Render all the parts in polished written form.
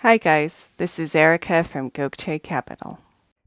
Hi guys, this is Erica from Gokce Capital.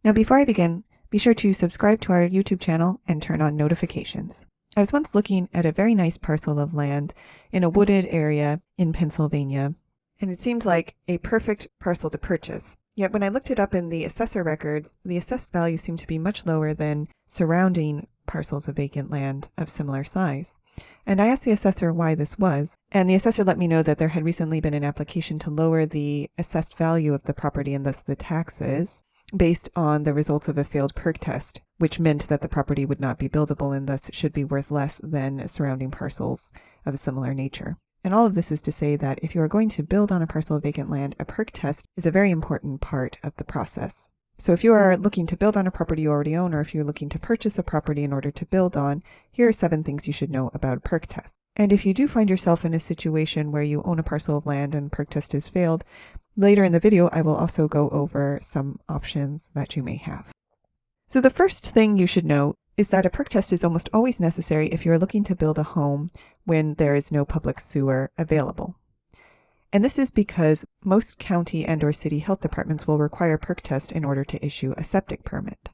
Now before I begin, be sure to subscribe to our YouTube channel and turn on notifications. I was once looking at a very nice parcel of land in a wooded area in Pennsylvania, and it seemed like a perfect parcel to purchase. Yet when I looked it up in the assessor records, the assessed value seemed to be much lower than surrounding parcels of vacant land of similar size. And I asked the assessor why this was, and the assessor let me know that there had recently been an application to lower the assessed value of the property and thus the taxes based on the results of a failed PERC test, which meant that the property would not be buildable and thus should be worth less than surrounding parcels of a similar nature. And all of this is to say that if you are going to build on a parcel of vacant land, a PERC test is a very important part of the process. So if you are looking to build on a property you already own, or if you're looking to purchase a property in order to build on, here are 7 things you should know about a PERC test. And if you do find yourself in a situation where you own a parcel of land and the PERC test has failed, later in the video I will also go over some options that you may have. So the first thing you should know is that a PERC test is almost always necessary if you're looking to build a home when there is no public sewer available. And this is because most county and or city health departments will require a PERC test in order to issue a septic permit.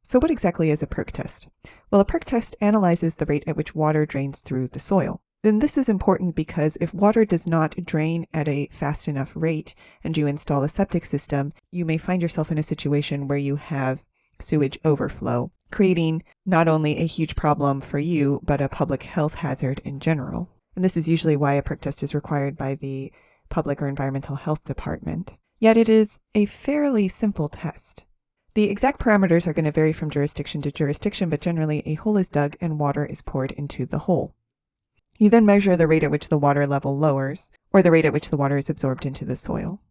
So what exactly is a PERC test? Well, a PERC test analyzes the rate at which water drains through the soil. Then this is important because if water does not drain at a fast enough rate and you install a septic system, you may find yourself in a situation where you have sewage overflow, creating not only a huge problem for you, but a public health hazard in general. And this is usually why a PERC test is required by the public or environmental health department. Yet it is a fairly simple test. The exact parameters are going to vary from jurisdiction to jurisdiction, but generally a hole is dug and water is poured into the hole. You then measure the rate at which the water level lowers, or the rate at which the water is absorbed into the soil.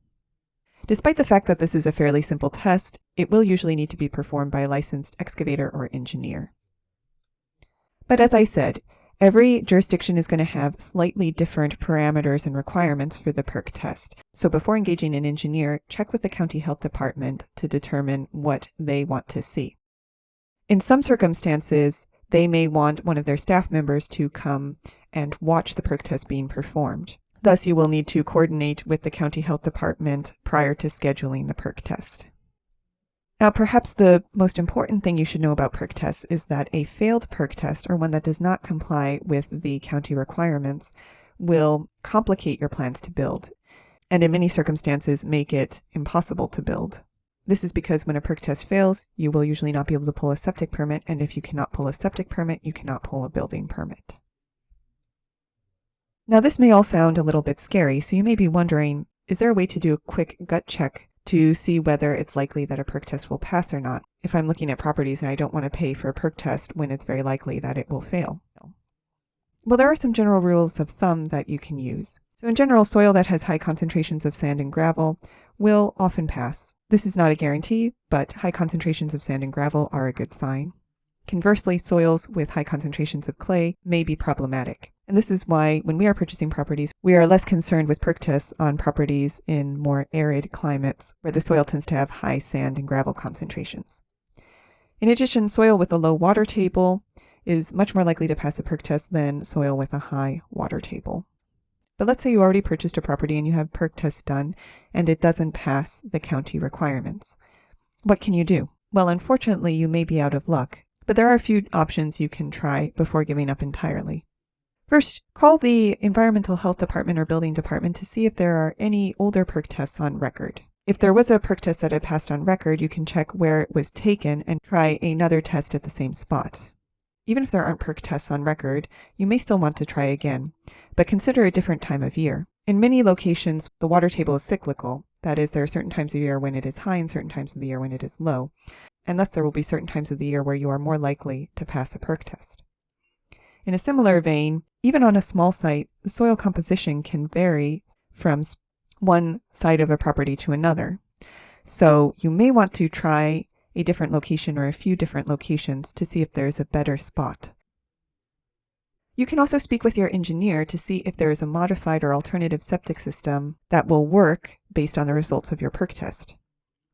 Despite the fact that this is a fairly simple test, it will usually need to be performed by a licensed excavator or engineer. But as I said, every jurisdiction is going to have slightly different parameters and requirements for the PERC test. So before engaging an engineer, check with the county health department to determine what they want to see. In some circumstances, they may want one of their staff members to come and watch the PERC test being performed. Thus, you will need to coordinate with the county health department prior to scheduling the PERC test. Now, perhaps the most important thing you should know about PERC tests is that a failed PERC test, or one that does not comply with the county requirements, will complicate your plans to build, and in many circumstances make it impossible to build. This is because when a PERC test fails, you will usually not be able to pull a septic permit, and if you cannot pull a septic permit, you cannot pull a building permit. Now, this may all sound a little bit scary, so you may be wondering, is there a way to do a quick gut check to see whether it's likely that a PERC test will pass or not, if I'm looking at properties and I don't want to pay for a PERC test when it's very likely that it will fail? Well, there are some general rules of thumb that you can use. So in general, soil that has high concentrations of sand and gravel will often pass. This is not a guarantee, but high concentrations of sand and gravel are a good sign. Conversely, soils with high concentrations of clay may be problematic. And this is why when we are purchasing properties, we are less concerned with PERC tests on properties in more arid climates where the soil tends to have high sand and gravel concentrations. In addition, soil with a low water table is much more likely to pass a PERC test than soil with a high water table. But let's say you already purchased a property and you have PERC tests done and it doesn't pass the county requirements. What can you do? Well, unfortunately, you may be out of luck, but there are a few options you can try before giving up entirely. First, call the environmental health department or building department to see if there are any older PERC tests on record. If there was a PERC test that had passed on record, you can check where it was taken and try another test at the same spot. Even if there aren't PERC tests on record, you may still want to try again, but consider a different time of year. In many locations, the water table is cyclical. That is, there are certain times of year when it is high and certain times of the year when it is low, and thus there will be certain times of the year where you are more likely to pass a PERC test. In a similar vein, even on a small site, the soil composition can vary from one side of a property to another. So you may want to try a different location or a few different locations to see if there's a better spot. You can also speak with your engineer to see if there is a modified or alternative septic system that will work based on the results of your PERC test.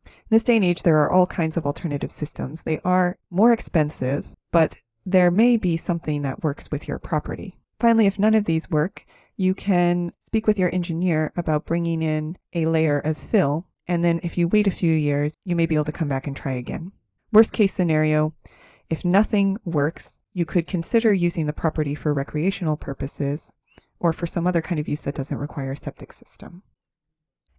In this day and age, there are all kinds of alternative systems. They are more expensive, but there may be something that works with your property. Finally, if none of these work, you can speak with your engineer about bringing in a layer of fill, and then if you wait a few years, you may be able to come back and try again. Worst case scenario, if nothing works, you could consider using the property for recreational purposes or for some other kind of use that doesn't require a septic system.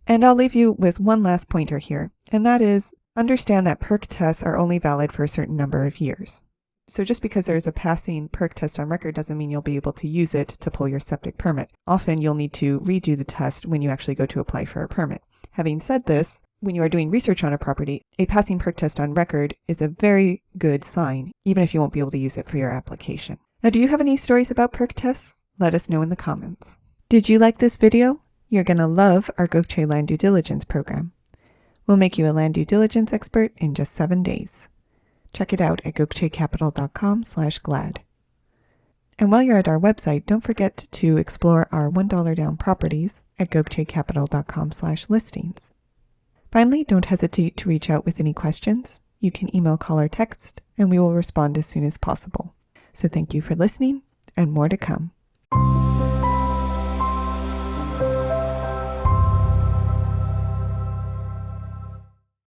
And I'll leave you with one last pointer here, and that is understand that PERC tests are only valid for a certain number of years. So just because there's a passing PERC test on record doesn't mean you'll be able to use it to pull your septic permit. Often you'll need to redo the test when you actually go to apply for a permit. Having said this, when you are doing research on a property, a passing PERC test on record is a very good sign, even if you won't be able to use it for your application. Now, do you have any stories about PERC tests? Let us know in the comments. Did you like this video? You're going to love our Gokce Land Due Diligence program. We'll make you a land due diligence expert in just 7 days. Check it out at gokcecapital.com/glad. And while you're at our website, don't forget to explore our $1 down properties at gokcecapital.com/listings. Finally, don't hesitate to reach out with any questions. You can email, call, or text, and we will respond as soon as possible. So thank you for listening, and more to come.